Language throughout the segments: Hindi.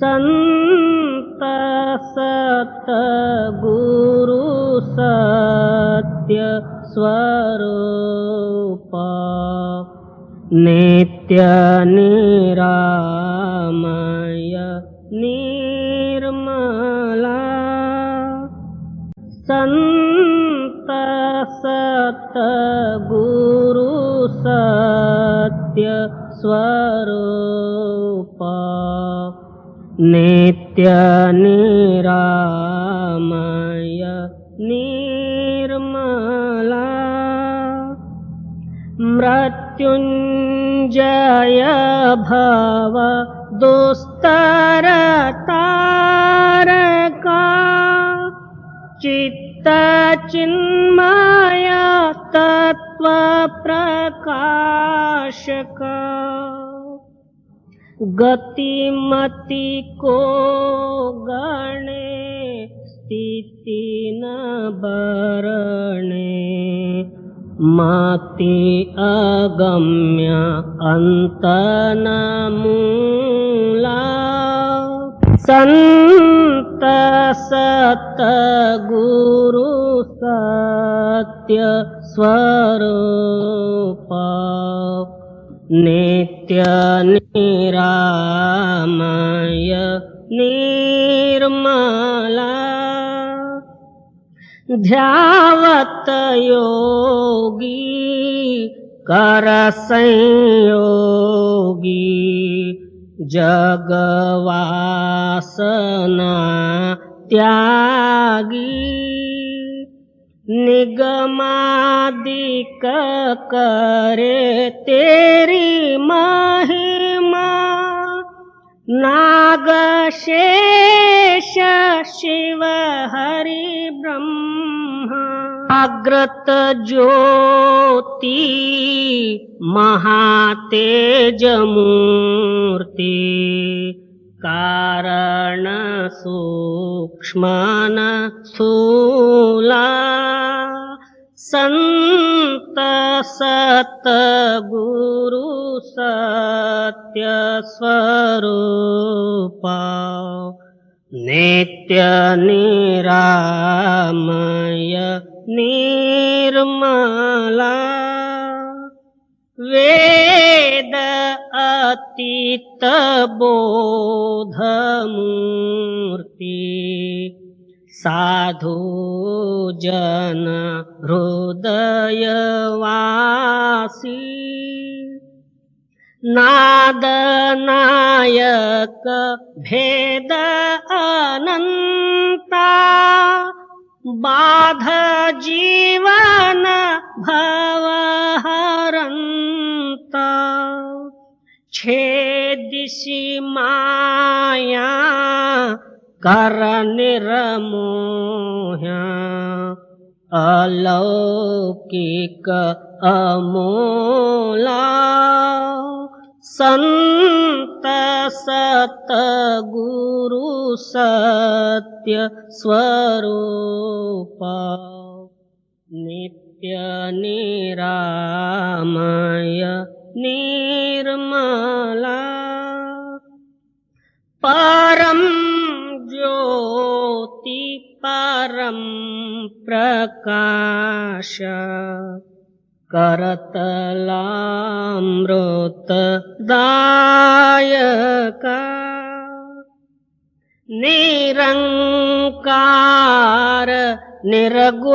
संत सतगुरु सत्य स्वरूप नित्य निरामय निर्मला संत सतगुरु सत्य स्वरूप नित्य निरामय निर्मला मृत्युंजय भव दुस्तर तारका चित्त चिन्मय तत्व प्रकाशका गतिमति को गणे स्थिति न बरणे मति अगम्य अंत न मूला संत सतगुरु सत्य स्वरूप नित्य निरामय निर्मला ध्यावत योगी कर संयोगी जगवासना त्यागी निगमादिक करे तेरी महिमा नाग शेष शिव हरि ब्रह्मा अग्रत ज्योति महातेज मूर्ति कारण सूक्ष्मन स्थूला संत सतगुरु सत्य स्वरूप नित्य निरामय निर्मला वेद अतीत बोध मूर्ति साधु जन हृदय वासी नाद नायक भेद अनंता बाध जीवन भव हरंता छेदिसि माया कर निर्मोह्या अलौकिक अमोला संत सतगुरु सत्य स्वरूप नित्य निरामय निर्मला परम ज्योति परम प्रकाश करतलामृत दायका निरंकार निर्गुणातीता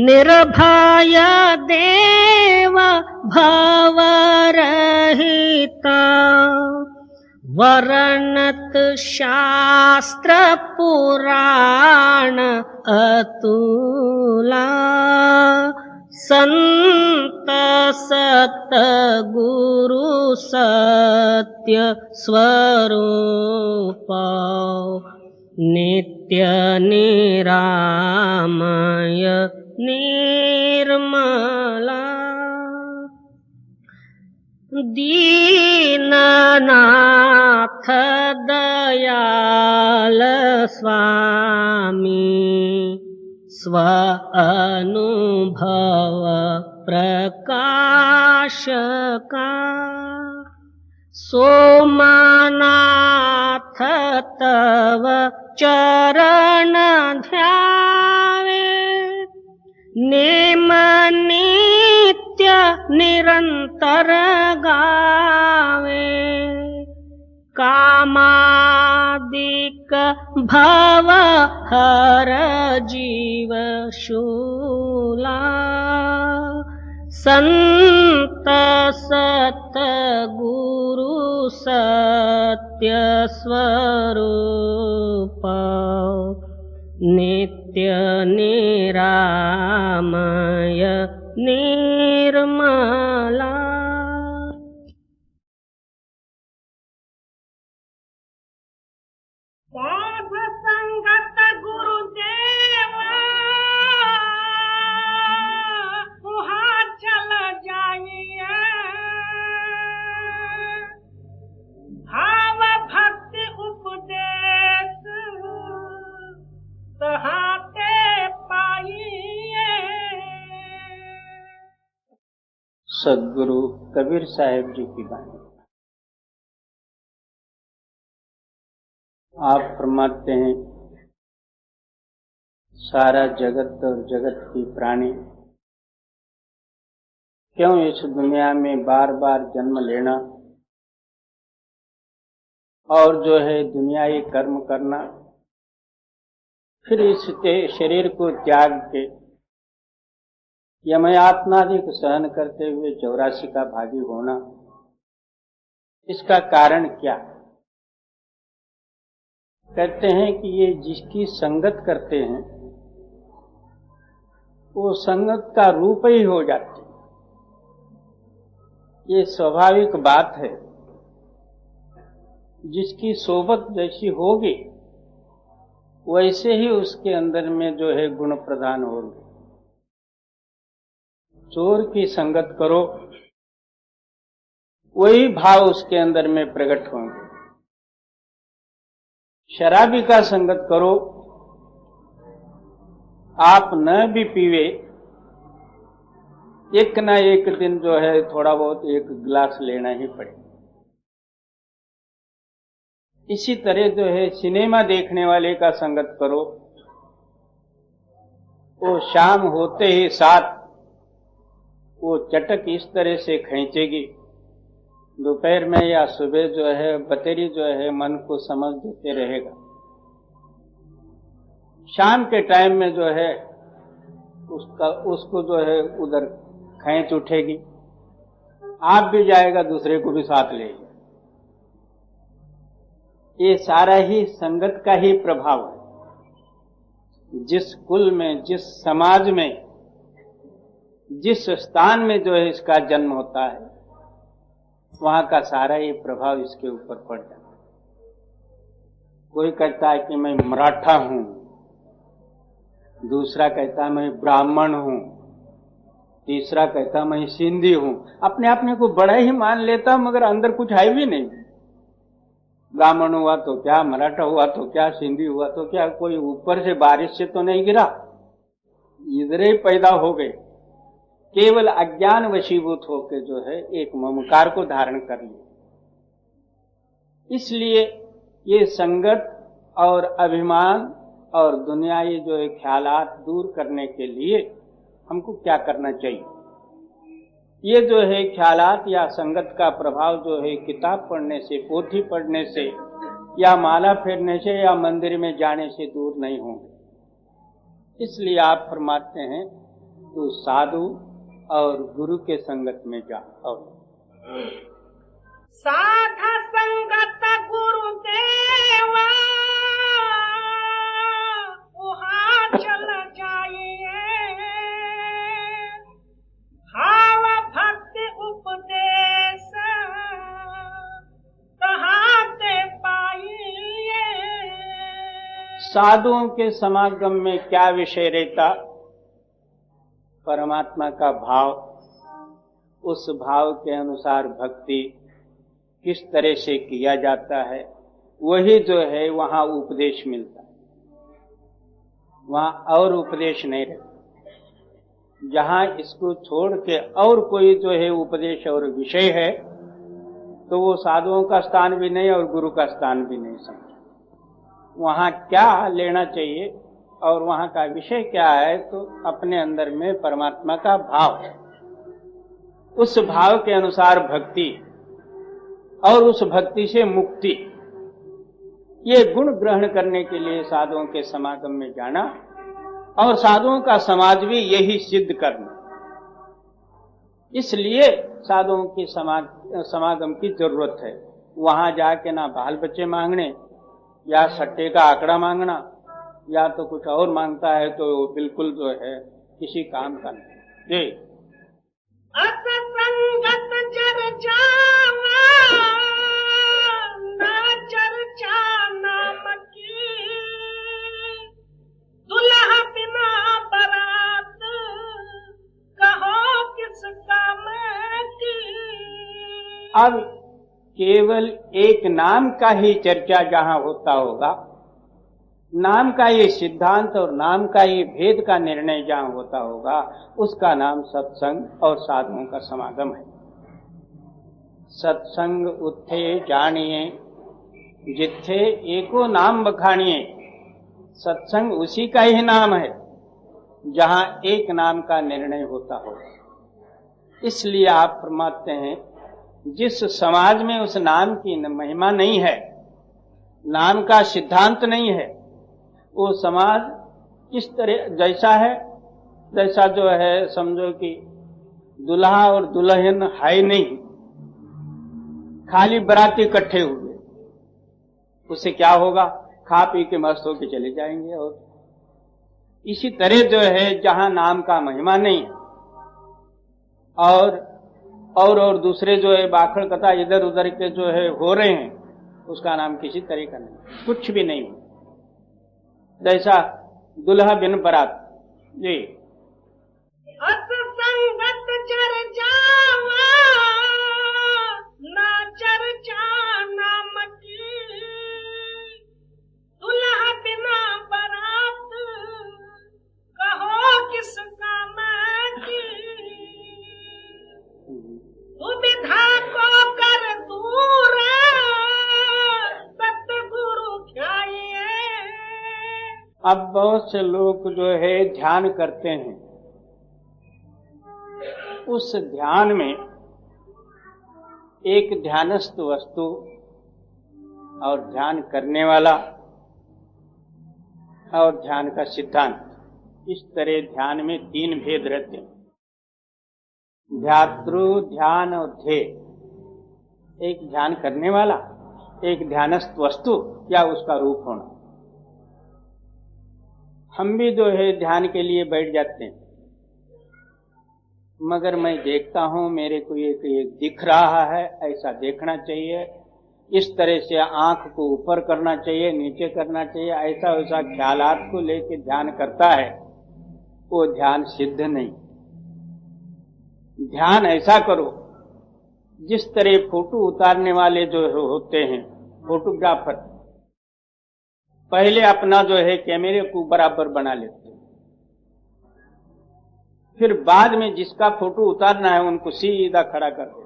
निर्भय देव भवरहिता वर्णत शास्त्र पुराण अतुला संत सतगुरु सत्य स्वरूप नित्य निरामय निर्मला दीननाथ दयाल स्वामी स्व अनुभव प्रकाश का सोमनाथ तव चरण ध्यावे नेम नित्य निरंतर गावे कामादिक भव हर जीव शूला संत सत गुरु सत्य स्वरूप नित्य निरामय निर्मला। साध संगत गुरुदेवा वहाँ चल जाइए, भाव भक्ति उपदेश तहाते पाइए। सद्गुरु कबीर साहिब जी की बाणी। आप फरमाते हैं, सारा जगत और जगत की प्राणी क्यों इस दुनिया में बार बार जन्म लेना और जो है दुनियाई कर्म करना, फिर इस शरीर को त्याग के यमयातनादि को सहन करते हुए 84 का भागी होना, इसका कारण क्या? कहते हैं कि ये जिसकी संगत करते हैं वो संगत का रूप ही हो जाते हैं। ये स्वाभाविक बात है, जिसकी सोबत जैसी होगी वैसे ही उसके अंदर में जो है गुण प्रदान होंगे। चोर की संगत करो, वही भाव उसके अंदर में प्रकट होंगे। शराबी का संगत करो, आप न भी पीवे, एक ना एक दिन जो है थोड़ा बहुत एक गिलास लेना ही पड़ेगा। इसी तरह जो है सिनेमा देखने वाले का संगत करो, वो शाम होते ही साथ वो चटक इस तरह से खींचेगी, दोपहर में या सुबह जो है बतेरी जो है मन को समझ देते रहेगा। शाम के टाइम में जो है उसको जो है उधर खींच उठेगी, आप भी जाएगा, दूसरे को भी साथ लेगा। ये सारा ही संगत का ही प्रभाव है। जिस कुल में, जिस समाज में, जिस स्थान में जो है इसका जन्म होता है, वहां का सारा ही प्रभाव इसके ऊपर पड़ जाता है। कोई कहता है कि मैं मराठा हूं, दूसरा कहता है मैं ब्राह्मण हूं, तीसरा कहता है मैं सिंधी हूं। अपने को बड़ा ही मान लेता, मगर अंदर कुछ है भी नहीं। ब्राह्मण हुआ तो क्या, मराठा हुआ तो क्या, सिंधी हुआ तो क्या, कोई ऊपर से बारिश से तो नहीं गिरा, इधर ही पैदा हो गए। केवल अज्ञान वशीभूत होकर जो है एक ममकार को धारण कर लिया। इसलिए ये संगत और अभिमान और दुनियाई जो है ख्यालात दूर करने के लिए हमको क्या करना चाहिए? ये जो है ख्यालात या संगत का प्रभाव जो है किताब पढ़ने से, पोथी पढ़ने से या माला फेरने से या मंदिर में जाने से दूर नहीं होंगे। इसलिए आप फरमाते हैं तो साधु और गुरु के संगत में जाओ। साधा संगत गुरुदेवा वहाँ चल जाइए, भाव भक्ति उपदेश कहाते पाइए। साधुओं के समागम में क्या विषय रहता? परमात्मा का भाव, उस भाव के अनुसार भक्ति किस तरह से किया जाता है, वही जो है वहां उपदेश मिलता है। वहां और उपदेश नहीं रहता। जहां इसको छोड़ के और कोई जो है उपदेश और विषय है, तो वो साधुओं का स्थान भी नहीं और गुरु का स्थान भी नहीं समझा। वहां क्या लेना चाहिए और वहां का विषय क्या है, तो अपने अंदर में परमात्मा का भाव है, उस भाव के अनुसार भक्ति और उस भक्ति से मुक्ति, ये गुण ग्रहण करने के लिए साधुओं के समागम में जाना और साधुओं का समाज भी यही सिद्ध करना। इसलिए साधुओं के समागम की जरूरत है। वहां जाके ना बाल बच्चे मांगने या सट्टे का आंकड़ा मांगना या तो कुछ और मांगता है तो बिल्कुल जो है किसी काम का नहीं। जी असंगत चर्चा ना चर्चा नाम की, दुल्हा बिना बारात कहो किस काम की। अब केवल एक नाम का ही चर्चा जहां होता होगा, नाम का ये सिद्धांत और नाम का ये भेद का निर्णय जहां होता होगा, उसका नाम सत्संग और साधुओं का समागम है। सत्संग उथे जानिए जिथे एको नाम बखानिए। सत्संग उसी का ही नाम है जहां एक नाम का निर्णय होता हो। इसलिए आप फरमाते हैं जिस समाज में उस नाम की महिमा नहीं है, नाम का सिद्धांत नहीं है, वो समाज किस तरह जैसा है, जैसा जो है समझो कि दुल्हा और दुल्हन है नहीं, खाली बराती इकट्ठे हुए, उससे क्या होगा? खा पी के मस्त होके चले जाएंगे। और इसी तरह जो है जहां नाम का महिमा नहीं और दूसरे जो है बाखड़ कथा इधर उधर के जो है हो रहे हैं, उसका नाम किसी तरह का नहीं, कुछ भी नहीं। जैसा दुल्हा बिन बारात। जी असंगत चर्चा ना चर्चा नाम की, दुल्हा बिना बारात कहो किस काम की। सुविधा को कर दूर सतगुरु ध्याइए। अब बहुत से लोग जो है ध्यान करते हैं, उस ध्यान में एक ध्यानस्थ वस्तु और ध्यान करने वाला और ध्यान का सिद्धांत, इस तरह ध्यान में तीन भेद रहते हैं। ध्यातृ, ध्यान और ध्येय। एक ध्यान करने वाला, एक ध्यानस्थ वस्तु या उसका रूप होना। हम भी जो है ध्यान के लिए बैठ जाते हैं, मगर मैं देखता हूं मेरे को एक दिख रहा है, ऐसा देखना चाहिए, इस तरह से आंख को ऊपर करना चाहिए, नीचे करना चाहिए, ऐसा वैसा ख्यालात को लेके ध्यान करता है, वो ध्यान सिद्ध नहीं। ध्यान ऐसा करो जिस तरह फोटो उतारने वाले जो होते हैं फोटोग्राफर, पहले अपना जो है कैमरे को बराबर बना लेते हैं, फिर बाद में जिसका फोटो उतारना है उनको सीधा खड़ा कर देते।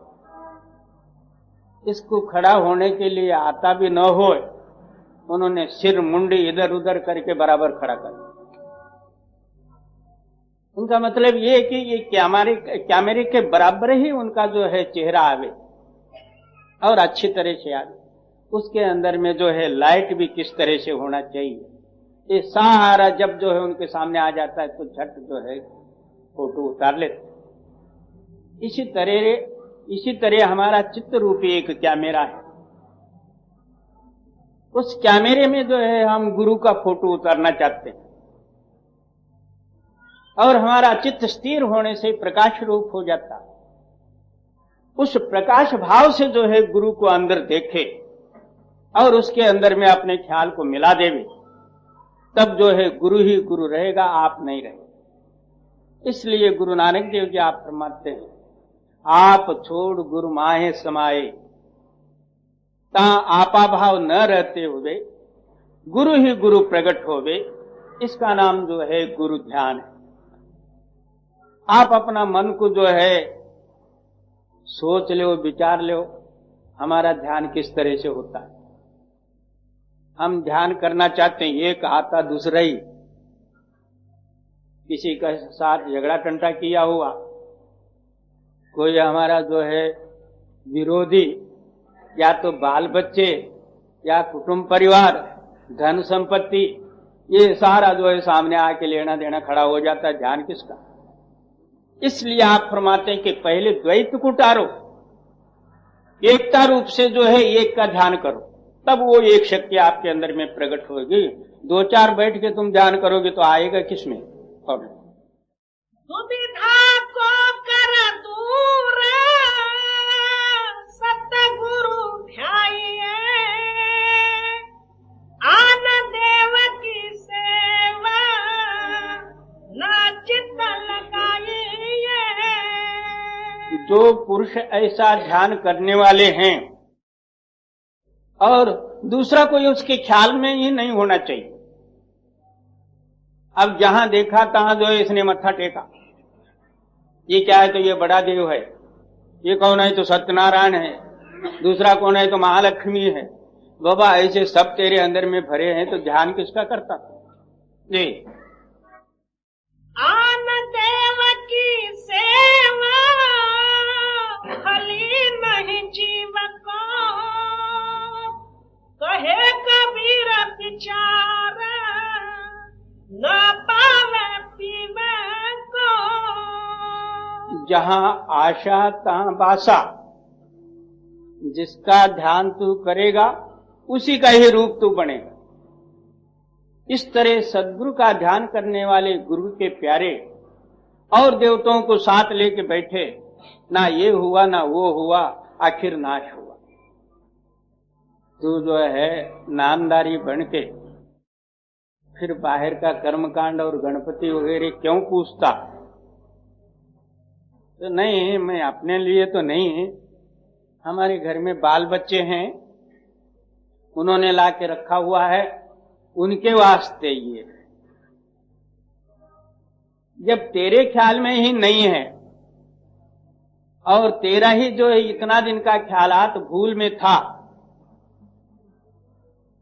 इसको खड़ा होने के लिए आता भी न हो, उन्होंने सिर मुंडी इधर उधर करके बराबर खड़ा कर दिया। उनका मतलब ये है कि ये कैमरे के बराबर ही उनका जो है चेहरा आवे और अच्छी तरह से आवे। उसके अंदर में जो है लाइट भी किस तरह से होना चाहिए, ये सारा जब जो है उनके सामने आ जाता है तो झट जो है फोटो उतार लेते। इसी तरह हमारा चित्त रूपी एक कैमरा है, उस कैमरे में जो है हम गुरु का फोटो उतारना चाहते हैं और हमारा चित्त स्थिर होने से प्रकाश रूप हो जाता है। उस प्रकाश भाव से जो है गुरु को अंदर देखे और उसके अंदर में अपने ख्याल को मिला देवे, तब जो है गुरु ही गुरु रहेगा, आप नहीं रहेगा। इसलिए गुरु नानक देव जी आप फरमाते हैं, आप छोड़ गुरु माहे समाये, ता आपा भाव न रहते हुए गुरु ही गुरु प्रकट होवे। इसका नाम जो है गुरु ध्यान है। आप अपना मन को जो है सोच लो, विचार लो, हमारा ध्यान किस तरह से होता है। हम ध्यान करना चाहते हैं, एक आता दूसरा ही, किसी के साथ झगड़ा टंटा किया हुआ, कोई हमारा जो है विरोधी, या तो बाल बच्चे या कुटुंब परिवार, धन संपत्ति, ये सारा जो है सामने आके लेना देना खड़ा हो जाता है। ध्यान किसका? इसलिए आप फरमाते हैं कि पहले द्वैत को टारो, एकता रूप से जो है एक का ध्यान करो, तब वो एक शक्ति आपके अंदर में प्रकट होगी। दो चार बैठ के तुम ध्यान करोगे तो आएगा किसमें? और सुविधा को कर दूर सतगुरु ध्याइए, आन देव की सेवा ना चित्त लगाइए। जो पुरुष ऐसा ध्यान करने वाले हैं और दूसरा कोई उसके ख्याल में ही नहीं होना चाहिए। अब जहां देखा तहां जो है इसने मत्था टेका, ये क्या है तो ये बड़ा देव है, ये कौन है तो सत्यनारायण है, दूसरा कौन है तो महालक्ष्मी है। बाबा ऐसे सब तेरे अंदर में भरे हैं तो ध्यान किसका करता जी? आन देव की सेवा भली नहीं जीव को, कहे कबीर विचार न पावे पीवे को। जहां आशा तहां बासा, जिसका ध्यान तू करेगा उसी का ही रूप तू बनेगा। इस तरह सद्गुरु का ध्यान करने वाले गुरु के प्यारे और देवताओं को साथ लेके बैठे, ना ये हुआ ना वो हुआ, आखिर नाश हुआ। तू जो है नामदारी बन के फिर बाहर का कर्मकांड और गणपति वगैरह क्यों पूछता? तो नहीं, मैं अपने लिए तो नहीं, हमारे घर में बाल बच्चे हैं, उन्होंने ला के रखा हुआ है, उनके वास्ते ये। जब तेरे ख्याल में ही नहीं है और तेरा ही जो है इतना दिन का ख्यालात भूल में था,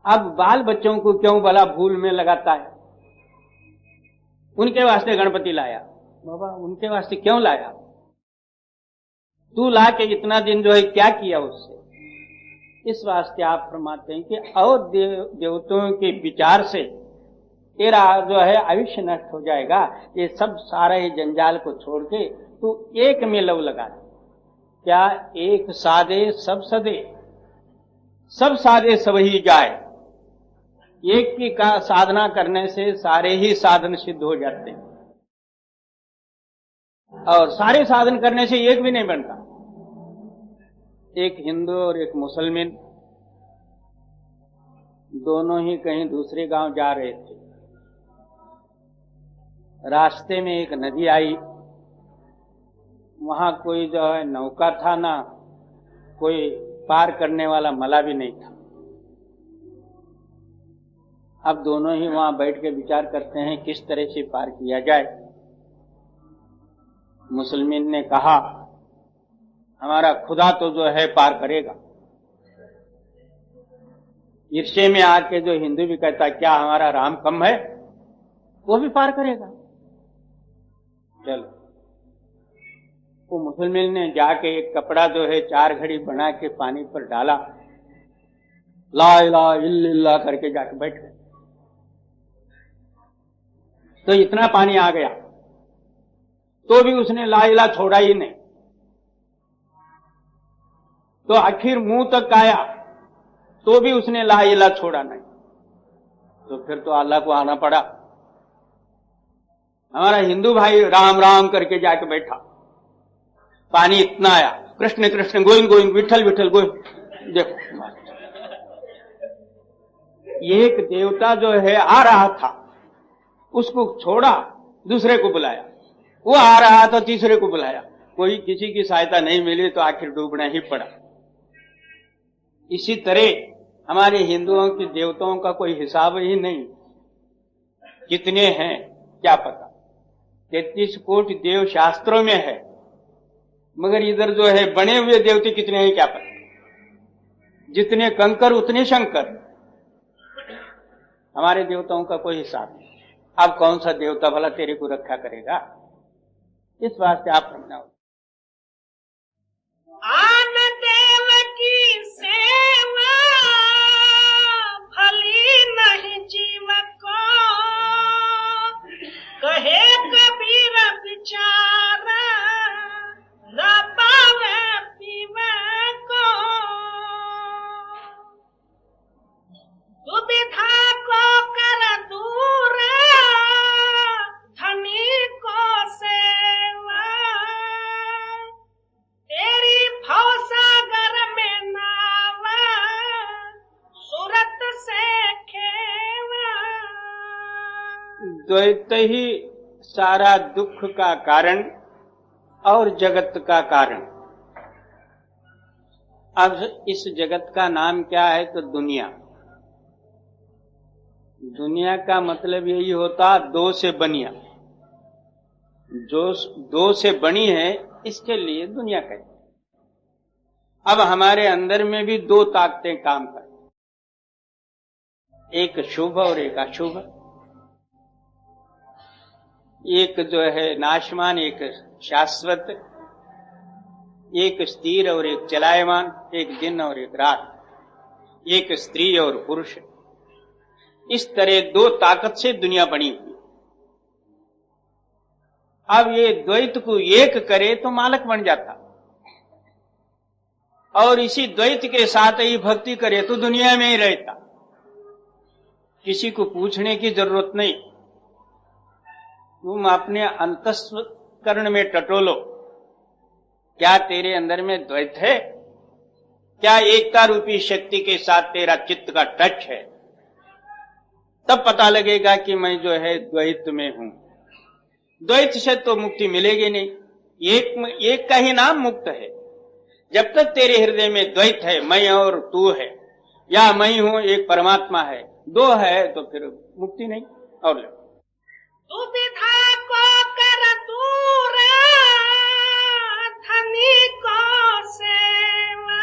अब बाल बच्चों को क्यों भला भूल में लगाता है? उनके वास्ते गणपति लाया, बाबा उनके वास्ते क्यों लाया? तू ला के इतना दिन जो है क्या किया उससे? इस वास्ते आप फरमाते हैं कि और देवताओं के विचार से तेरा जो है आयुष्य नष्ट हो जाएगा। ये सब सारे जंजाल को छोड़ के तू एक में लव लगा दे। क्या? एक साधे सब सदे, सब साधे सब ही जाए। एक की का साधना करने से सारे ही साधन सिद्ध हो जाते हैं, और सारे साधन करने से एक भी नहीं बनता। एक हिंदू और एक मुसलमान दोनों ही कहीं दूसरे गांव जा रहे थे। रास्ते में एक नदी आई, वहां कोई जो है नौका था ना कोई पार करने वाला मला भी नहीं था। अब दोनों ही वहां बैठ के विचार करते हैं किस तरह से पार किया जाए। मुसलमान ने कहा हमारा खुदा तो जो है पार करेगा। ईर्ष्या में आके जो हिंदू भी कहता क्या हमारा राम कम है, वो भी पार करेगा। चलो, वो मुसलमान ने जाके एक कपड़ा जो है 4 घड़ी बना के पानी पर डाला, ला इलाहा इल्लल्लाह करके जाके बैठ गए। तो इतना पानी आ गया तो भी उसने ला इलाहा छोड़ा ही नहीं। तो आखिर मुंह तक आया तो भी उसने ला इलाहा छोड़ा नहीं। तो फिर तो अल्लाह को आना पड़ा। हमारा हिंदू भाई राम राम करके जाके बैठा, पानी इतना आया, कृष्ण कृष्ण गोविंद गोविंद विठल विठल गोविंद। देखो, एक देवता जो है आ रहा था, उसको छोड़ा, दूसरे को बुलाया। वो आ रहा था, तीसरे को बुलाया। कोई किसी की सहायता नहीं मिली तो आखिर डूबना ही पड़ा। इसी तरह हमारे हिंदुओं के देवताओं का कोई हिसाब ही नहीं, कितने हैं क्या पता। 33 कोटि देव शास्त्रों में है, मगर इधर जो है बने हुए देवते कितने हैं क्या पता। जितने कंकर उतने शंकर। हमारे देवताओं का कोई हिसाब नहीं। अब कौन सा देवता भला तेरे को रक्षा करेगा? इस वास्ते आप समझाओ। आन देव की सेवा भली नहीं जीव को, कहे कबीर विचार न पावे पीवे को। दुविधा को कर दूर धनी को सेवा, तेरी भवसागर में नावा सूरत से खेवा। द्वैत ही सारा दुख का कारण और जगत का कारण। अब इस जगत का नाम क्या है? तो दुनिया। दुनिया का मतलब यही होता दो से बनिया, जो दो से बनी है इसके लिए दुनिया कहते हैं। अब हमारे अंदर में भी दो ताकतें काम करती, एक शुभ और एक अशुभ। एक जो है नाशमान, एक शाश्वत, एक स्थिर और एक चलायमान, एक दिन और एक रात, एक स्त्री और पुरुष। इस तरह दो ताकत से दुनिया बनी हुई। अब ये द्वैत को एक करे तो मालक बन जाता, और इसी द्वैत के साथ ही भक्ति करे तो दुनिया में ही रहता, किसी को पूछने की जरूरत नहीं। तुम अपने अंतःकरण में टटोलो, क्या तेरे अंदर में द्वैत है? क्या एकता रूपी शक्ति के साथ तेरा चित्त का टच है? तब पता लगेगा कि मैं जो है द्वैत में हूं। द्वैत से तो मुक्ति मिलेगी नहीं। एक का ही नाम मुक्त है। जब तक तेरे हृदय में द्वैत है, मैं और तू है, या मैं हूं एक परमात्मा है, दो है, तो फिर मुक्ति नहीं। और दुविधा को कर दूर धनी को सेवा,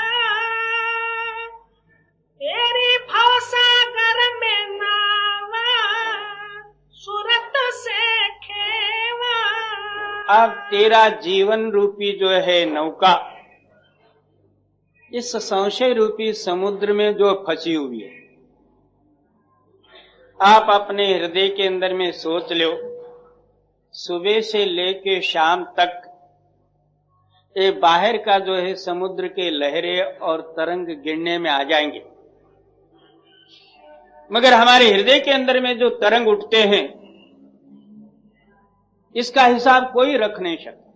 तेरी भवसागर में नावा सूरत से खेवा। अब तेरा जीवन रूपी जो है नौका इस संशय रूपी समुद्र में जो फंसी हुई है, आप अपने हृदय के अंदर में सोच लो, सुबह से लेके शाम तक ये बाहर का जो है समुद्र के लहरें और तरंग गिरने में आ जाएंगे, मगर हमारे हृदय के अंदर में जो तरंग उठते हैं इसका हिसाब कोई रख नहीं सकता।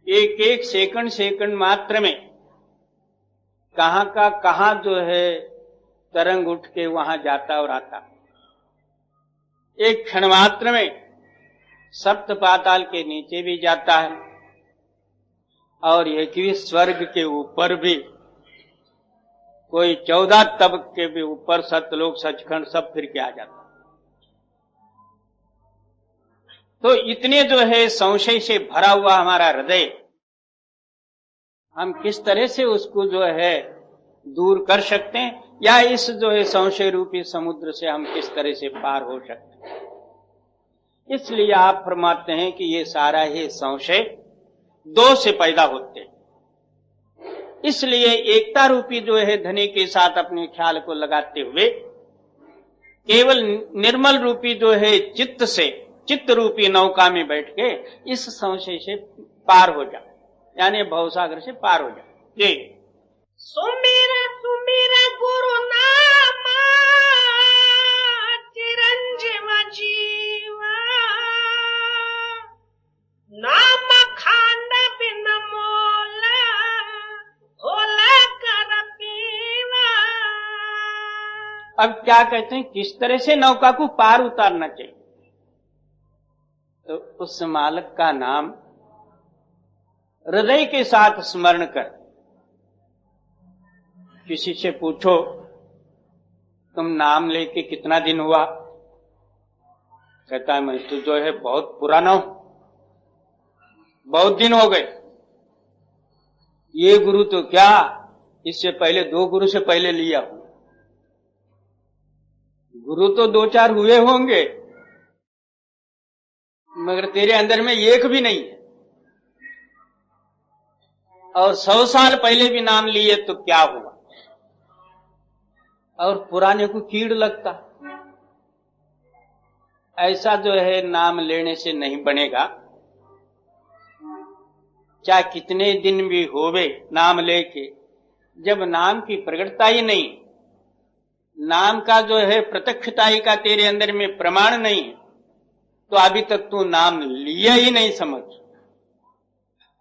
एक एक सेकंड मात्र में कहां का कहां जो है तरंग उठ के वहां जाता और आता। एक क्षण मात्र में सप्त पाताल के नीचे भी जाता है, और एक भी स्वर्ग के ऊपर भी, कोई 14 तबक के भी ऊपर सतलोक सचखंड सब फिर के आ जाता। तो इतने जो है संशय से भरा हुआ हमारा हृदय, हम किस तरह से उसको जो है दूर कर सकते हैं, या इस जो है संशय रूपी समुद्र से हम किस तरह से पार हो सकते हैं। इसलिए आप फरमाते हैं कि ये सारा ही संशय दो से पैदा होते हैं। इसलिए एकता रूपी जो है धनी के साथ अपने ख्याल को लगाते हुए केवल निर्मल रूपी जो है चित्त से, चित्त रूपी नौका में बैठ के इस संशय से पार हो जाए, यानी भवसागर से पार हो जाए। जी सुमिर सुमिर गुरु नामा चिरंजीव जीवा, नाम खांड बिन मोला होला कर पीवा। अब क्या कहते हैं, किस तरह से नौका को पार उतारना चाहिए? तो उस मालक का नाम हृदय के साथ स्मरण कर। किसी से पूछो तुम नाम लेके कितना दिन हुआ, कहता है मैं तो जो है बहुत पुराना हूं, बहुत दिन हो गए। ये गुरु तो क्या इससे पहले 2 गुरु से पहले लिया हूं। गुरु तो 2-4 हुए होंगे, मगर तेरे अंदर में एक भी नहीं है। और 100 साल पहले भी नाम लिए तो क्या हुआ? और पुराने को कीड़ लगता। ऐसा जो है नाम लेने से नहीं बनेगा। चाहे कितने दिन भी होवे नाम लेके, जब नाम की प्रगटता ही नहीं, नाम का जो है प्रत्यक्षताई का तेरे अंदर में प्रमाण नहीं है, तो अभी तक तू नाम लिया ही नहीं समझ।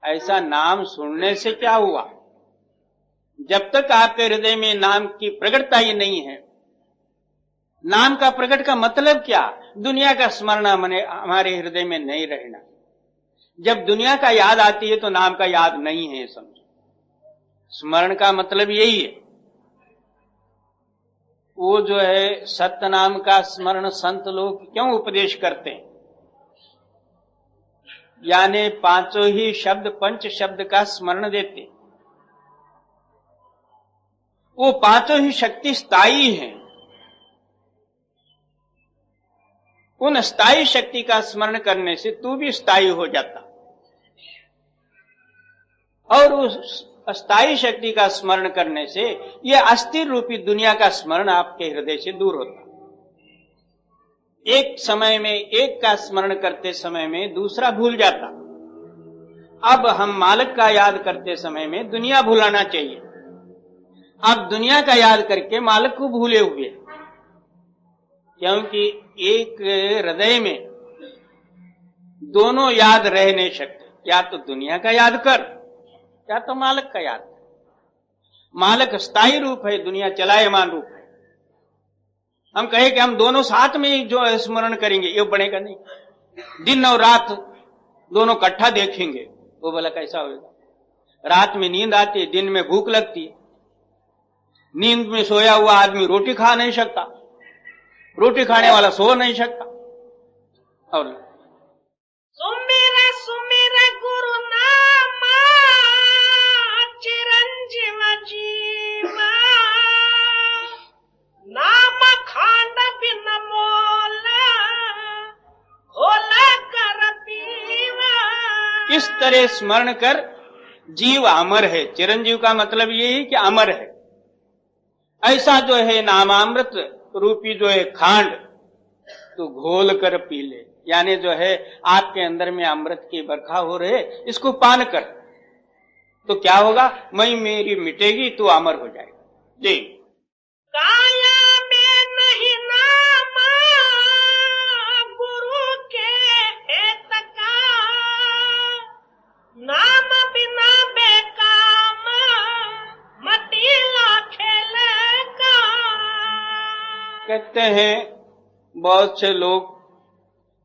ऐसा नाम सुनने से क्या हुआ? जब तक आपके हृदय में नाम की प्रगटता ही नहीं है। नाम का प्रकट का मतलब क्या? दुनिया का स्मरण हमारे हृदय में नहीं रहना। जब दुनिया का याद आती है तो नाम का याद नहीं है, समझो। स्मरण का मतलब यही है। वो जो है सत्य नाम का स्मरण संत लोग क्यों उपदेश करते हैं? यानी 5 ही शब्द, 5 शब्द का स्मरण देते। वो 5 ही शक्ति स्थायी हैं। उन स्थायी शक्ति का स्मरण करने से तू भी स्थायी हो जाता, और उस अस्थायी शक्ति का स्मरण करने से यह अस्थिर रूपी दुनिया का स्मरण आपके हृदय से दूर होता। एक समय में एक का स्मरण करते समय में दूसरा भूल जाता। अब हम मालिक का याद करते समय में दुनिया भुलाना चाहिए। अब दुनिया का याद करके मालिक को भूले हुए, क्योंकि एक हृदय में दोनों याद रह नहीं सकते। या तो दुनिया का याद कर, या तो मालिक का याद कर। मालिक स्थायी रूप है, दुनिया चलायमान रूप है। हम कहे कि हम दोनों साथ में ही जो स्मरण करेंगे, ये बनेगा नहीं। दिन और रात दोनों इकट्ठा देखेंगे, वो भला कैसा होगा? रात में नींद आती है, दिन में भूख लगती है। नींद में सोया हुआ आदमी रोटी खा नहीं सकता, रोटी खाने वाला सो नहीं सकता। और सुमिर सुमिर गुरु नामा चिरंजीव जीवा, नाम खांड बिन मोला होला कर पीवा। इस तरह स्मरण कर जीव अमर है। चिरंजीव का मतलब ये है कि अमर है। ऐसा जो है नामामृत रूपी जो है खांड, तो घोल कर पी ले। यानी जो है आपके अंदर में अमृत की बरखा हो रहे, इसको पान कर, तो क्या होगा? मैं मेरी मिटेगी, तू अमर हो जाएगा। जी। काया में नहीं नामा गुरु के हेत का, नाम बिना बेकाम मतीला खेल का। कहते हैं बहुत से लोग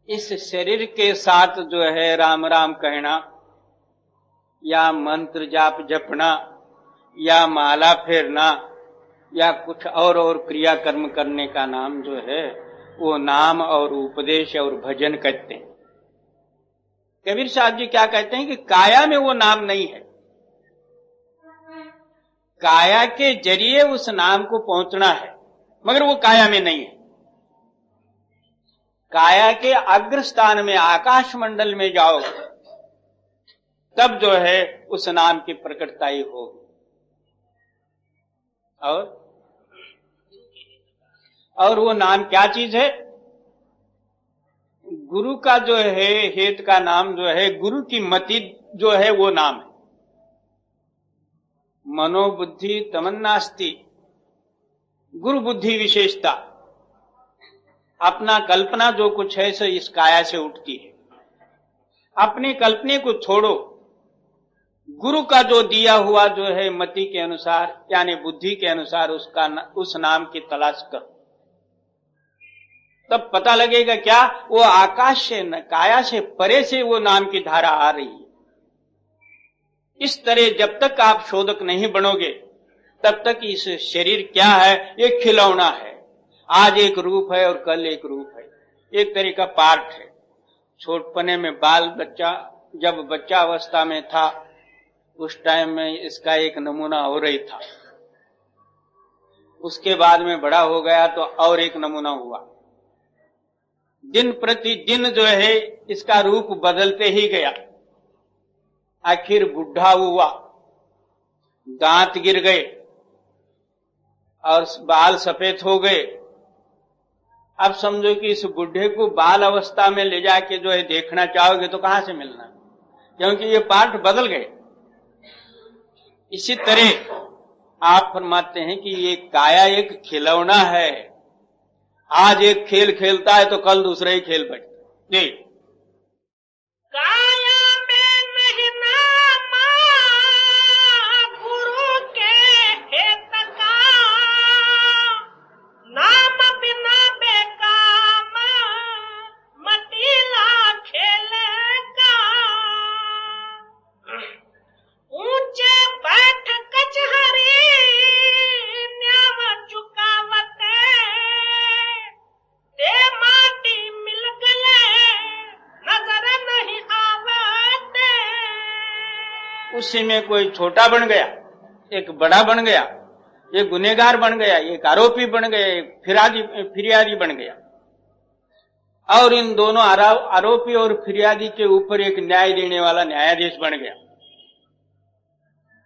इस शरीर के साथ जो है राम राम कहना, या मंत्र जाप जपना, या माला फेरना, या कुछ और क्रिया कर्म करने का नाम जो है वो नाम और उपदेश और भजन कहते हैं। कबीर साहब जी क्या कहते हैं कि काया में वो नाम नहीं है। काया के जरिए उस नाम को पहुंचना है, मगर वो काया में नहीं है। काया के अग्र स्थान में आकाश मंडल में जाओ, तब जो है उस नाम की प्रकटताई होगी। और वो नाम क्या चीज है? गुरु का जो है हेत का नाम जो है, गुरु की मति जो है वो नाम है। मनोबुद्धि तमन्नास्ति, गुरु बुद्धि विशेषता। अपना कल्पना जो कुछ है सो इस काया से उठती है। अपनी कल्पने को छोड़ो, गुरु का जो दिया हुआ जो है मति के अनुसार यानी बुद्धि के अनुसार उस नाम की तलाश करो, तब पता लगेगा क्या? वो आकाश से काया से परे से वो नाम की धारा आ रही है। इस तरह जब तक आप शोधक नहीं बनोगे, तब तक इस शरीर क्या है? एक खिलौना है। आज एक रूप है और कल एक रूप है, एक तरह का पार्ट है। छोटपने में बाल बच्चा जब बच्चा अवस्था में था, उस टाइम में इसका एक नमूना हो रही था। उसके बाद में बड़ा हो गया तो और एक नमूना हुआ। दिन प्रति दिन जो है इसका रूप बदलते ही गया। आखिर बुढ़ा हुआ, दांत गिर गए और बाल सफेद हो गए। अब समझो कि इस बुढ़े को बाल अवस्था में ले जाके जो है देखना चाहोगे तो कहां से मिलना, क्योंकि ये पार्ट बदल गए। इसी तरह आप फरमाते हैं कि ये काया एक खिलौना है। आज एक खेल खेलता है तो कल दूसरा ही खेल बैठता। जी, काया में नहीं नामा गुरु के हेत का, नाम बिना बेकाम मटीला खेलेगा। ऊंचे बैठ कचहरी न्याव चुकावते, ते माटी मिल गए नजर नहीं आवते। उसी में कोई छोटा बन गया, एक बड़ा बन गया, एक गुनहगार बन गया, एक आरोपी बन गया, एक फिरियादी बन गया। और इन दोनों आरोपी और फिरियादी के ऊपर एक न्याय देने वाला न्यायाधीश बन गया।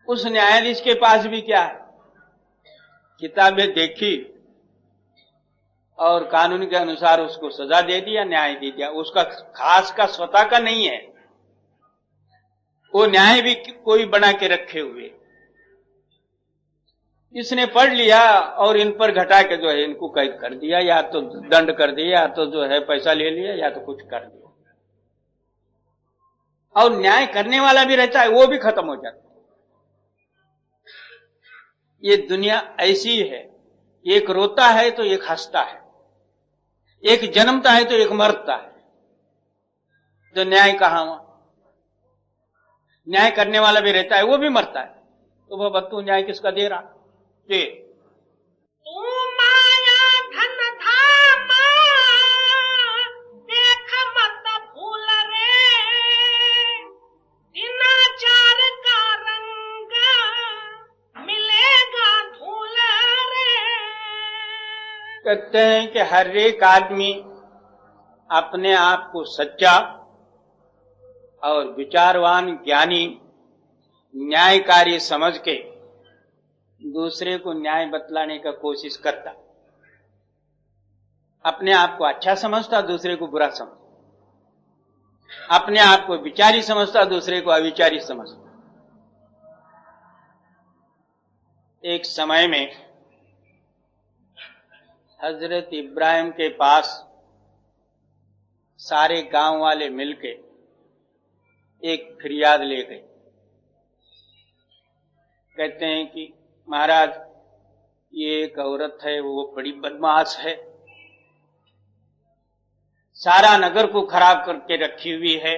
उस न्यायाधीश के पास भी क्या है, किताबें देखी और कानून के अनुसार उसको सजा दे दिया, न्याय दे दिया। उसका खास का स्वतः का नहीं है, वो न्याय भी कोई बना के रखे हुए। इसने पढ़ लिया और इन पर घटा के जो है इनको कैद कर दिया, या तो दंड कर दिया, या तो जो है पैसा ले लिया, या तो कुछ कर दिया। और न्याय करने वाला भी रहता है, वो भी खत्म हो जाता है। ये दुनिया ऐसी है, एक रोता है तो एक हंसता है, एक जन्मता है तो एक मरता है। तो न्याय कहां हुआ? न्याय करने वाला भी रहता है, वो भी मरता है। तो वह तू न्याय किसका दे रहा? जी, तू माया धन धाम देख मत भूल रे, दिनाचार का रंग मिलेगा धूल रे। कहते हैं कि हर एक आदमी अपने आप को सच्चा और विचारवान, ज्ञानी, न्यायकारी समझ के दूसरे को न्याय बतलाने का कोशिश करता। अपने आप को अच्छा समझता, दूसरे को बुरा समझता। अपने आप को विचारी समझता, दूसरे को अविचारी समझता। एक समय में हजरत इब्राहिम के पास सारे गांव वाले मिलके एक फरियाद ले गए। कहते हैं कि महाराज, ये एक औरत है, वो बड़ी बदमाश है, सारा नगर को खराब करके रखी हुई है,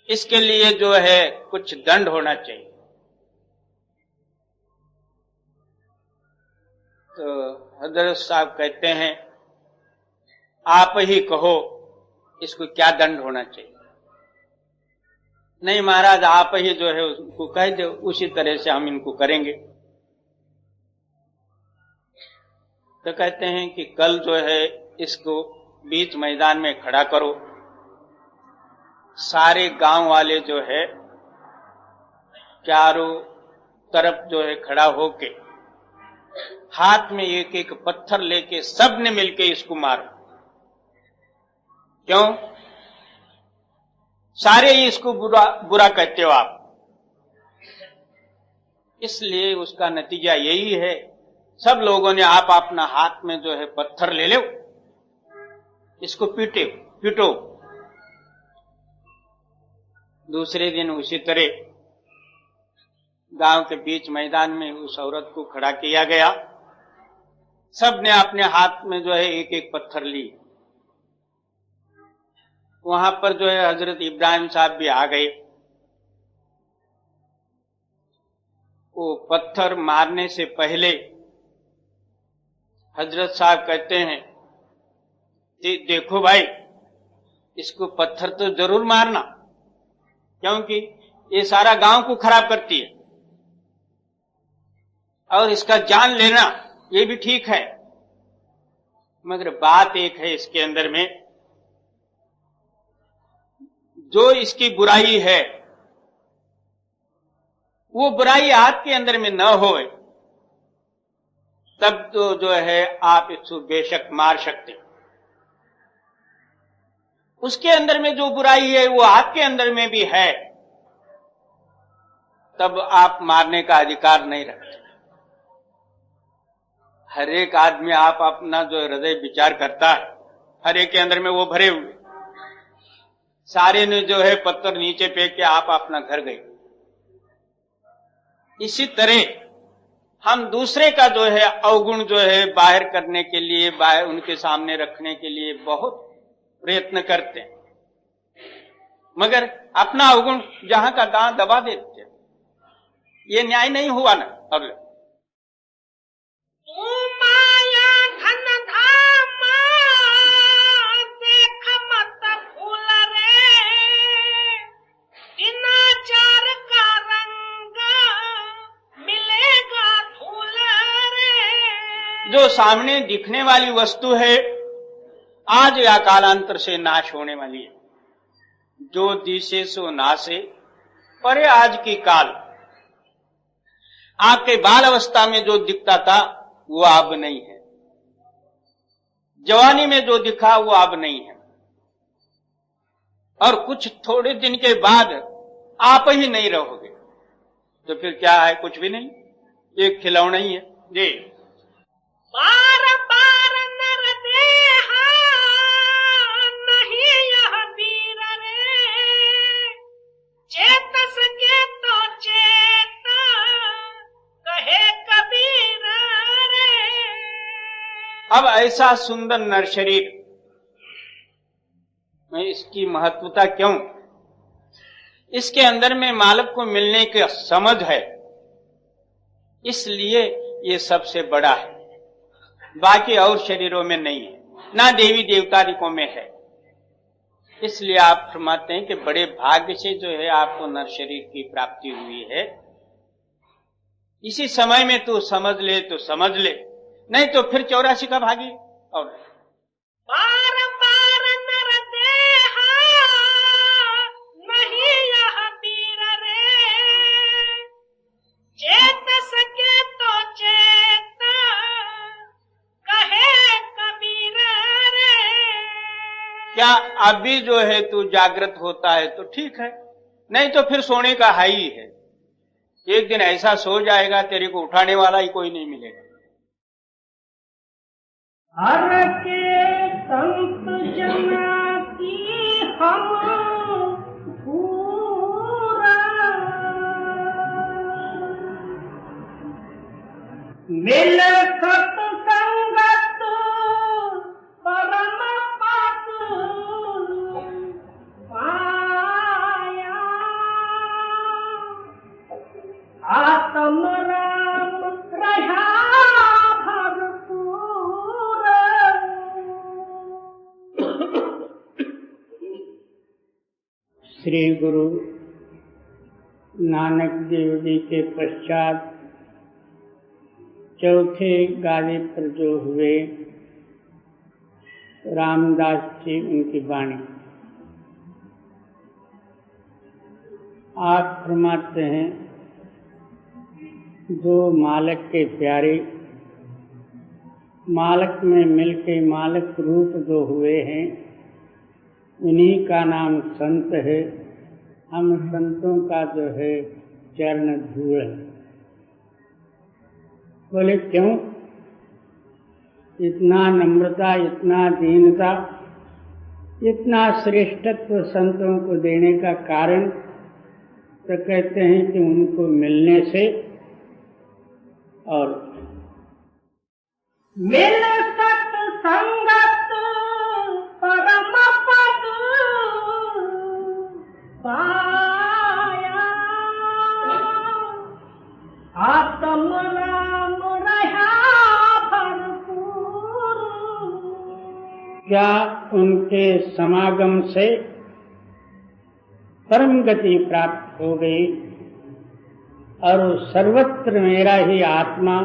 इसके लिए जो है कुछ दंड होना चाहिए। तो हजरत साहब कहते हैं, आप ही कहो इसको क्या दंड होना चाहिए। नहीं महाराज, आप ही जो है उसको कह दो, उसी तरह से हम इनको करेंगे। तो कहते हैं कि कल जो है इसको बीच मैदान में खड़ा करो, सारे गांव वाले जो है चारों तरफ जो है खड़ा होके हाथ में एक एक पत्थर लेके सबने मिलके इसको मारो। क्यों? सारे ही इसको बुरा कहते हो आप। इसलिए उसका नतीजा यही है, सब लोगों ने आप अपना हाथ में जो है पत्थर ले लो, इसको पीटो। दूसरे दिन उसी तरह गांव के बीच मैदान में उस औरत को खड़ा किया गया। सबने अपने हाथ में जो है एक एक पत्थर ली। वहां पर जो है हजरत इब्राहिम साहब भी आ गए। वो पत्थर मारने से पहले हजरत साहब कहते हैं, देखो भाई, इसको पत्थर तो जरूर मारना, क्योंकि ये सारा गांव को खराब करती है। और इसका जान लेना ये भी ठीक है, मगर बात एक है इसके अंदर में, जो इसकी बुराई है वो बुराई आपके अंदर में न हो, तब तो जो है आप इसको बेशक मार सकते हो। उसके अंदर में जो बुराई है वो आपके अंदर में भी है, तब आप मारने का अधिकार नहीं रखते। हर एक आदमी आप अपना जो हृदय विचार करता है, हर एक के अंदर में वो भरे हुए, सारे ने जो है पत्थर नीचे फेंक के आप अपना घर गए। इसी तरह हम दूसरे का जो है अवगुण जो है बाहर करने के लिए, बाहर उनके सामने रखने के लिए बहुत प्रयत्न करते हैं, मगर अपना अवगुण जहां का तहां दबा देते हैं। ये न्याय नहीं हुआ ना। अब तू माया धन धाम देख मत भूल रे, इनाचार का रंग मिलेगा धूल रे। जो सामने दिखने वाली वस्तु है आज या कालांतर से नाश होने वाली है। जो दिशे सो नासे परे आज की काल। आपके बाल अवस्था में जो दिखता था वो अब नहीं है, जवानी में जो दिखा वो अब नहीं है, और कुछ थोड़े दिन के बाद आप ही नहीं रहोगे, तो फिर क्या है? कुछ भी नहीं, एक खिलौना ही है जी। बार बार नर देहा नहीं यह वीर रे, चेतस के तो चेता कहे कबीर रे। अब ऐसा सुंदर नर शरीर में इसकी महत्वता क्यों? इसके अंदर में मालिक को मिलने की समझ है, इसलिए ये सबसे बड़ा है, बाकी और शरीरों में नहीं है, ना देवी देवतारिकों में है। इसलिए आप फरमाते हैं कि बड़े भाग्य से जो है आपको नर शरीर की प्राप्ति हुई है। इसी समय में तू समझ ले तो समझ ले, नहीं तो फिर 84 का भागी। और बार बार नर देहा नहीं यह वीर रे, चेतस के तो चेता कहे कबीर रे। क्या अभी जो है तू जागृत होता है तो ठीक है, नहीं तो फिर सोने का हाई ही है। एक दिन ऐसा सो जाएगा तेरे को उठाने वाला ही कोई नहीं मिलेगा। हर के संत जना की हम पूरा, मिल सत्संगत परम पद पाया, आत्म राम रहा श्री गुरु नानक देव जी के पश्चात चौथे गादी पर जो हुए रामदास जी, उनकी वाणी आप फरमाते हैं, जो मालिक के प्यारे, मालिक में मिलके मालिक रूप जो हुए हैं, उन्हीं का नाम संत है। हम संतों का जो है चरण धूल है। बोले क्यों? इतना नम्रता, इतना दीनता, इतना श्रेष्ठत्व संतों को देने का कारण तो कहते हैं कि उनको मिलने से और मिल सत्संगत परम पद पाया, आत्म राम रहा भरपूर। क्या उनके समागम से परम गति प्राप्त हो गई? और सर्वत्र मेरा ही आत्मा,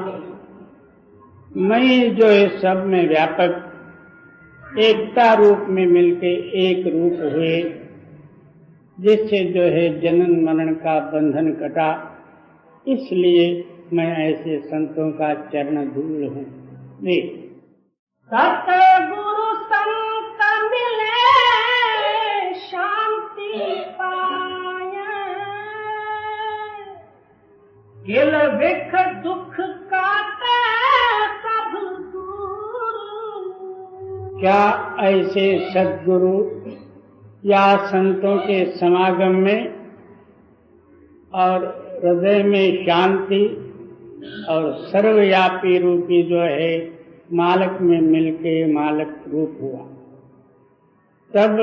मैं जो है सब में व्यापक एकता रूप में मिलके एक रूप हुए, जिससे जो है जनन मरण का बंधन कटा। इसलिए मैं ऐसे संतों का चरण धूल हूँ। सतगुरु संत मिले शांति पाए, किल बिख दुख काटे सब दूर। क्या ऐसे सद्गुरु या संतों के समागम में और हृदय में शांति और सर्वव्यापी रूपी जो है मालक में मिलके मालक रूप हुआ, तब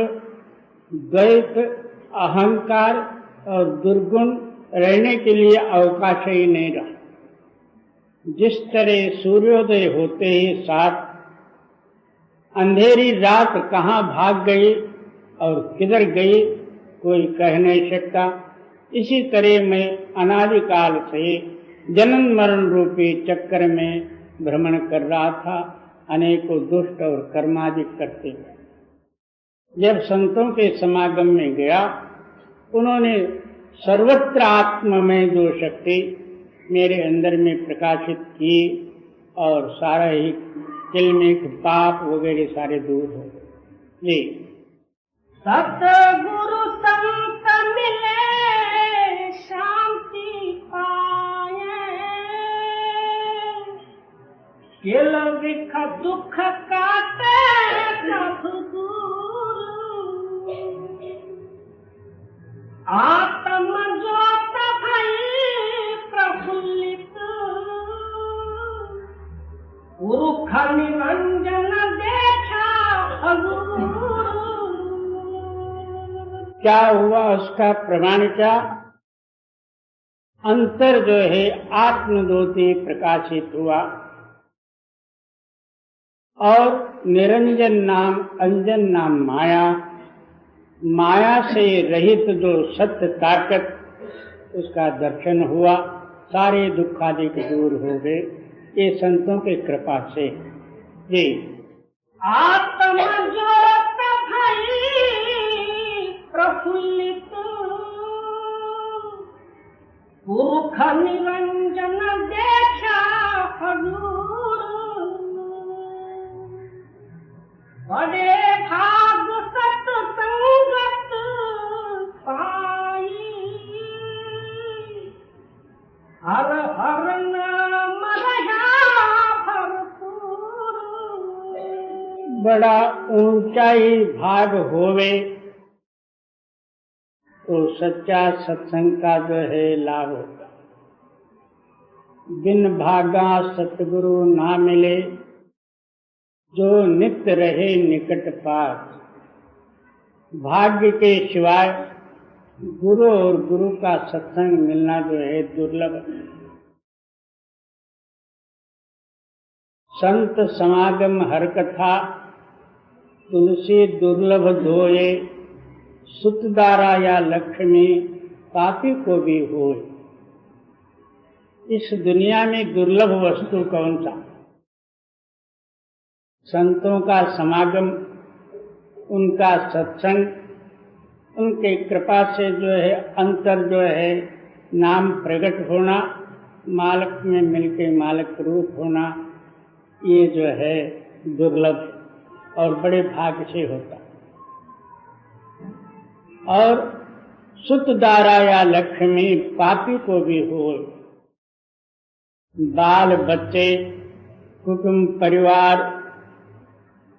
द्वैत, अहंकार और दुर्गुण रहने के लिए अवकाश ही नहीं रहा। जिस तरह सूर्योदय होते ही साथ अंधेरी रात कहाँ भाग गई और किधर गई कोई कह नहीं सकता, इसी तरह मैं अनादिकाल से जनन मरण रूपी चक्कर में भ्रमण कर रहा था, अनेकों दुष्ट और कर्मादि करते हुए। जब संतों के समागम में गया, उन्होंने सर्वत्र आत्मा में जो शक्ति मेरे अंदर में प्रकाशित की और सारा ही किलमिख पाप वगैरह सारे दूर हो गए। जी, सतगुरु संत मिले शांति पाए, किल बिख दुख काटे सब दूर। आत्म ज्योत भई प्रफुल्लित, पुरुष निरंजन देखा हजूर। क्या हुआ उसका प्रमाण? क्या अंतर जो है आत्मज्योति प्रकाशित हुआ और निरंजन नाम अंजन नाम माया, माया से रहित जो सत्य ताकत उसका दर्शन हुआ, सारे दुखादि दूर हो गए, ये संतों की कृपा से। जी, आत्म ज्योत भई प्रफुल्लित, पुरुष निरंजन देखा हजूर। बड़े भाग सत्संगत पाई, हर हर नाम रहा भरपूर। बड़ा ऊंचाई भाग होवे तो सच्चा सत्संग का जो है लाभ होगा। बिन भागा सतगुरु ना मिले, जो नित्य रहे निकट पास। भाग्य के सिवाय गुरु और गुरु का सत्संग मिलना जो है दुर्लभ है। संत समागम हर कथा, तुलसी दुर्लभ धोए। सुतदारा या लक्ष्मी पापी को भी होए। इस दुनिया में दुर्लभ वस्तु कौन सा? संतों का समागम, उनका सत्संग, उनके कृपा से जो है अंतर जो है नाम प्रकट होना, मालक में मिलके मालक रूप होना, ये जो है दुर्लभ और बड़े भाग्य से होता। और सुतदारा या लक्ष्मी पापी को भी हो। बाल बच्चे, कुटुंब परिवार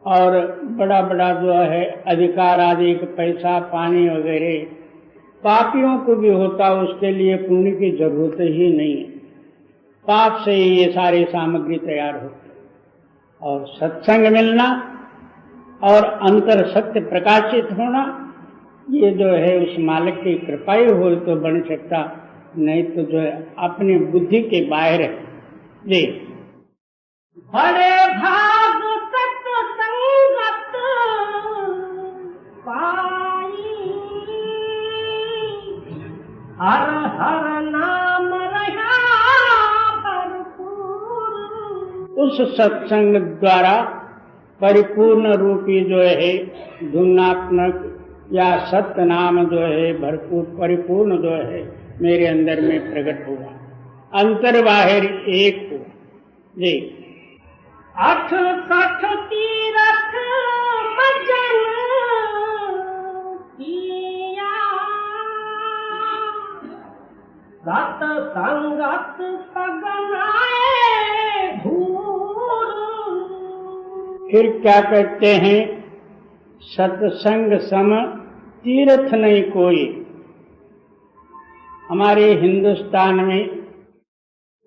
और बड़ा बड़ा जो है अधिकार आदि पैसा पानी वगैरह पापियों को भी होता, उसके लिए पुण्य की जरूरत ही नहीं है। पाप से ही ये सारी सामग्री तैयार होती। और सत्संग मिलना और अंतर सत्य प्रकाशित होना, ये जो है उस मालिक की कृपा ही हो तो बन सकता, नहीं तो जो है अपनी बुद्धि के बाहर है। जी, बड़े भाग सत्संगत पाई, हर हर नाम रहे उस सत्संग द्वारा परिपूर्ण रूपी जो है धुनात्मक या सत्य नाम जो है भरपूर परिपूर्ण जो है मेरे अंदर में प्रकट हुआ, अंतर बाहर एक हुआ जी। 68 तीरथ मजन किया, सत संगत पगनाए धूर। फिर क्या कहते हैं, सत्संग सम तीर्थ नहीं कोई। हमारे हिंदुस्तान में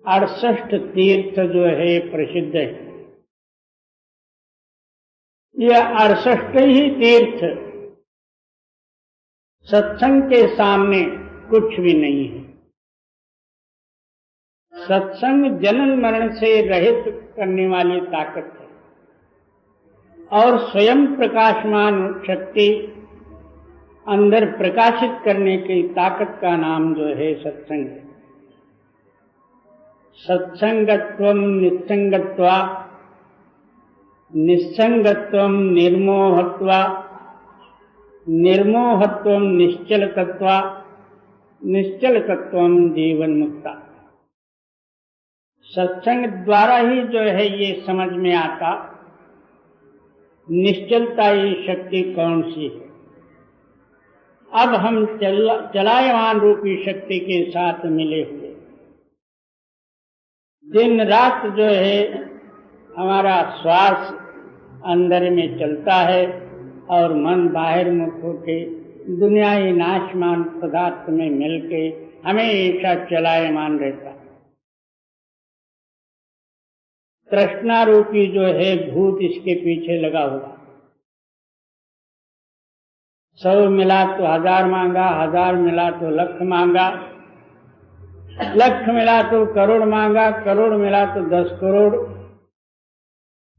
68 तीर्थ जो है प्रसिद्ध है। यह 68 ही तीर्थ सत्संग के सामने कुछ भी नहीं है। सत्संग जन्म मरण से रहित करने वाली ताकत है और स्वयं प्रकाशमान शक्ति अंदर प्रकाशित करने की ताकत का नाम जो है सत्संग है। सत्संगत्वम निस्संगत्वा, निस्संगत्वम निर्मोहत्वा, निर्मोहत्वम निश्चलतत्वा, निश्चलतत्वम जीवन मुक्ता। सत्संग द्वारा ही जो है ये समझ में आता निश्चलता ये शक्ति कौन सी है। अब हम चलायमान रूपी शक्ति के साथ मिले हुए, दिन रात जो है हमारा श्वास अंदर में चलता है और मन बाहर मुख होके दुनियाई नाशमान पदार्थ में मिलके हमेशा चलायमान रहता है। तृष्णा रूपी जो है भूत इसके पीछे लगा हुआ। 100 मिला तो 1000 मांगा, 1000 मिला तो लख मांगा, लख मिला तो करोड़ मांगा, करोड़ मिला तो 10 करोड़,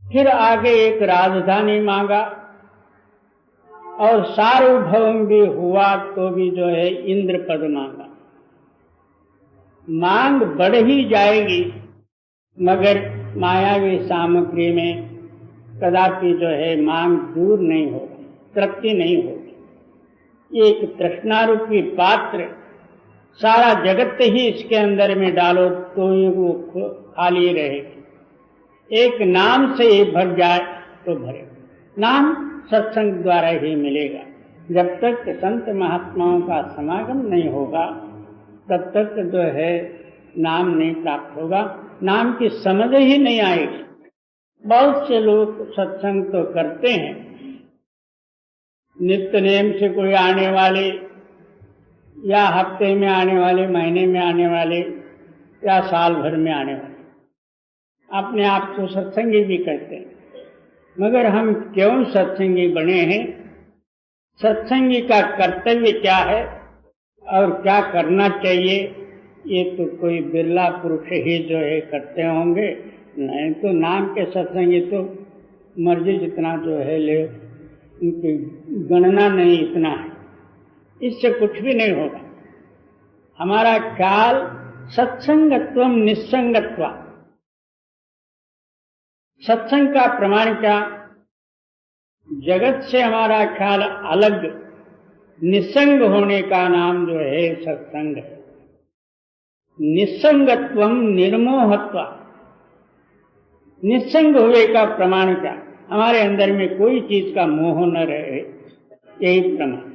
फिर आगे एक राजधानी मांगा और सार्वभौम भी हुआ तो भी जो है इंद्र पद मांगा। मांग बढ़ ही जाएगी मगर मायावी सामग्री में कदापि जो है मांग दूर नहीं होगी, तृप्ति नहीं होगी। एक तृष्णारूपी पात्र सारा जगत ही इसके अंदर में डालो तो ही वो खाली रहेगी। एक नाम से ही भर जाए तो भरे। नाम सत्संग द्वारा ही मिलेगा। जब तक संत महात्माओं का समागम नहीं होगा तब तक जो है नाम नहीं प्राप्त होगा, नाम की समझ ही नहीं आएगी। बहुत से लोग सत्संग तो करते हैं, नित्य नेम से कोई आने वाले या हफ्ते में आने वाले, महीने में आने वाले या साल भर में आने वाले अपने आप को सत्संगी भी कहते हैं। मगर हम क्यों सत्संगी बने हैं, सत्संगी का कर्तव्य क्या है और क्या करना चाहिए, ये तो कोई बिरला पुरुष ही जो है करते होंगे। नहीं तो नाम के सत्संगी तो मर्जी जितना जो है ले, उनकी गणना नहीं इतना है, इससे कुछ भी नहीं होगा। हमारा ख्याल सत्संगत्वम निस्संगत्वा। सत्संग का प्रमाण क्या, जगत से हमारा ख्याल अलग निस्संग होने का नाम जो है सत्संग है। निस्संगत्वम निर्मोहत्वा, निस्संग हुए का प्रमाण क्या, हमारे अंदर में कोई चीज का मोह न रहे, यही प्रमाण।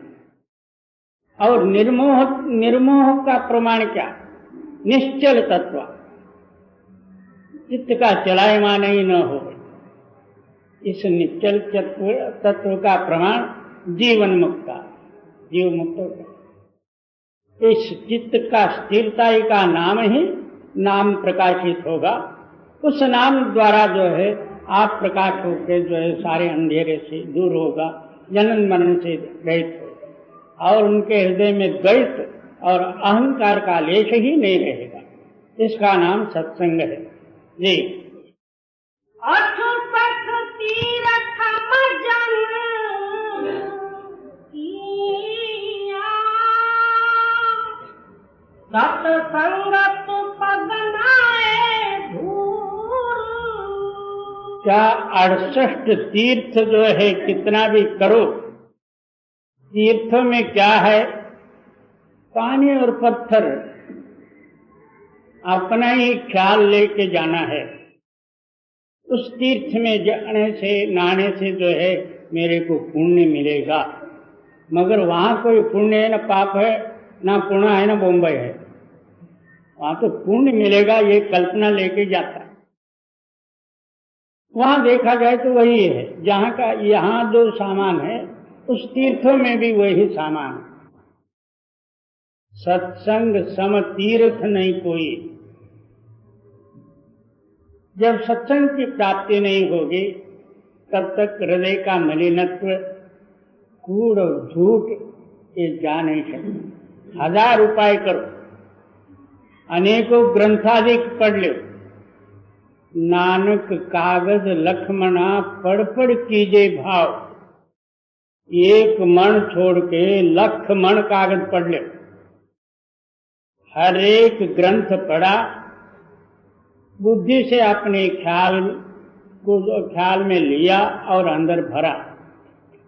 और निर्मोह का प्रमाण क्या, निश्चल तत्व, चित्त का चलायमान ही न हो। इस निश्चल तत्व का प्रमाण जीवन मुक्ता, जीव मुक्त होगा। इस चित्त का स्थिरता का नाम ही नाम प्रकाशित होगा। उस नाम द्वारा जो है आप प्रकाश होकर जो है सारे अंधेरे से दूर होगा, जन्म मरण से रहित होगा और उनके हृदय में द्वैत और अहंकार का लेश ही नहीं रहेगा। इसका नाम सत्संग है जी। 68 तीरथ मजन किया, सत संगत पगनाए धूर। क्या 68 तीर्थ जो है कितना भी करो, तीर्थों में क्या है? पानी और पत्थर, अपना ही ख्याल लेके जाना है। उस तीर्थ में जाने से, नहाने से जो है मेरे को पुण्य मिलेगा, मगर वहां कोई पुण्य है न पाप है, ना पुण्य है न बॉम्बे है। वहां तो पुण्य मिलेगा ये कल्पना लेके जाता है। वहां देखा जाए तो वही है, जहां का यहाँ जो सामान है उस तीर्थों में भी वही सामान है। सत्संग सम तीर्थ नहीं कोई। जब सत्संग की प्राप्ति नहीं होगी तब तक हृदय का मलिनत्व, कूड़ और झूठ ये जा नहीं सकते। 1000 उपाय करो, अनेकों ग्रंथादिक पढ़ लो, नानक कागज लखमना पढ़ पढ़ कीजे भाव। 1 मन छोड़ के 1,00,000 मन कागज पढ़ लो। हर एक ग्रंथ पढ़ा, बुद्धि से अपने ख्याल को ख्याल में लिया और अंदर भरा,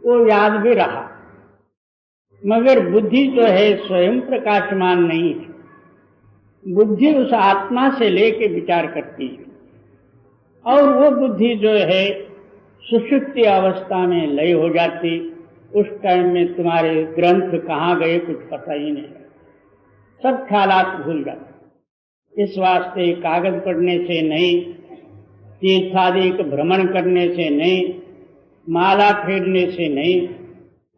वो याद भी रहा, मगर बुद्धि जो है स्वयं प्रकाशमान नहीं है। बुद्धि उस आत्मा से लेके विचार करती है, और वो बुद्धि जो है सुषुप्ति अवस्था में लय हो जाती। उस टाइम में तुम्हारे ग्रंथ कहाँ गए कुछ पता ही नहीं, सब ख्यालात भूल जाते। इस वास्ते कागज पढ़ने से नहीं, तीर्थादिक भ्रमण करने से नहीं, माला फेरने से नहीं,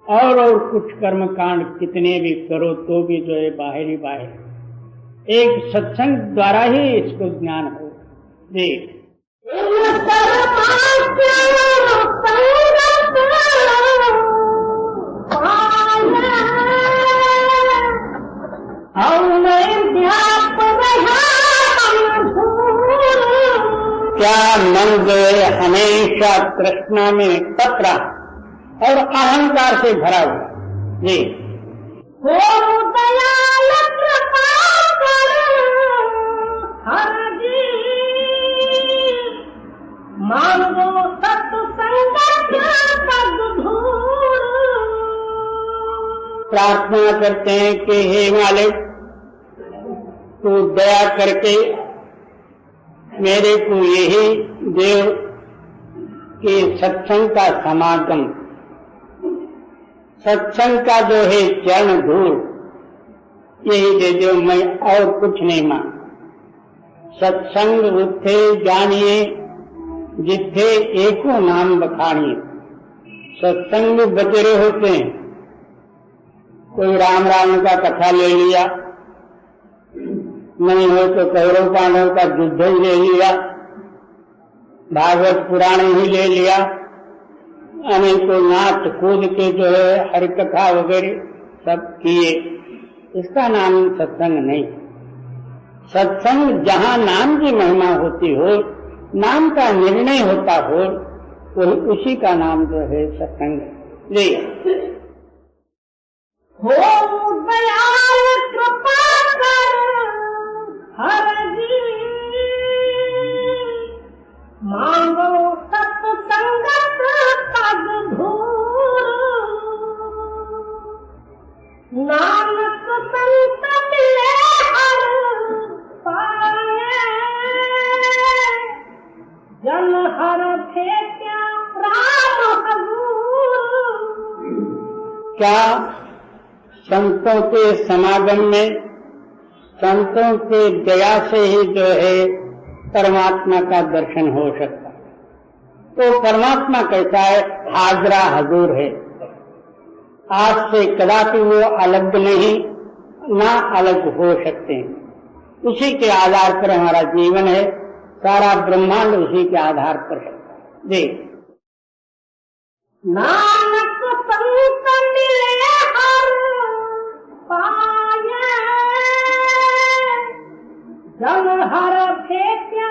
और कुछ कर्म कांड कितने भी करो तो भी जो है बाहर ही बाहर। एक सत्संग द्वारा ही इसको ज्ञान हो। देख क्या मन जो है हमेशा तृष्णा में तप रहा और अहंकार से भरा हुआ। जी दयाल कृपा कर हर जी, मांगो सत्संग सद्गुरु। प्रार्थना करते हैं कि हे मालिक, तू दया करके मेरे को यही देव कि सत्संग का समागम, सत्संग का जो है चरण धूल, यही दे दो, मैं और कुछ नहीं मांग। सत्संग उठे जानिए जिथे एको नाम बखानिए। सत्संग बचरे होते हैं, कोई राम राम का कथा ले लिया, नहीं हो तो कौरव पांडव का युद्ध ही ले लिया, भागवत पुराण ही ले लिया, अनेकों नाच कूद के जो है हरि कथा वगैरह सब किए। इसका नाम सत्संग नहीं। सत्संग जहाँ नाम की महिमा होती हो, नाम का निर्णय होता हो, उसी का नाम जो है सत्संग। ले दयाल कृपा कर हर जी, मांगो सत्संग सद्गुरु। नानक संत मिले हर पाए, जन हर भेट्या राम हजूर। क्या संतों के समागम में, संतों के दया से ही जो है परमात्मा का दर्शन हो सकता है। तो परमात्मा कैसा है? हाजरा हजूर है। आज से कदापि वो अलग नहीं, ना अलग हो सकते हैं। उसी के आधार पर हमारा जीवन है, सारा ब्रह्मांड उसी के आधार पर है। देख नानक संत मिले हर पाए, जन हर भेट्या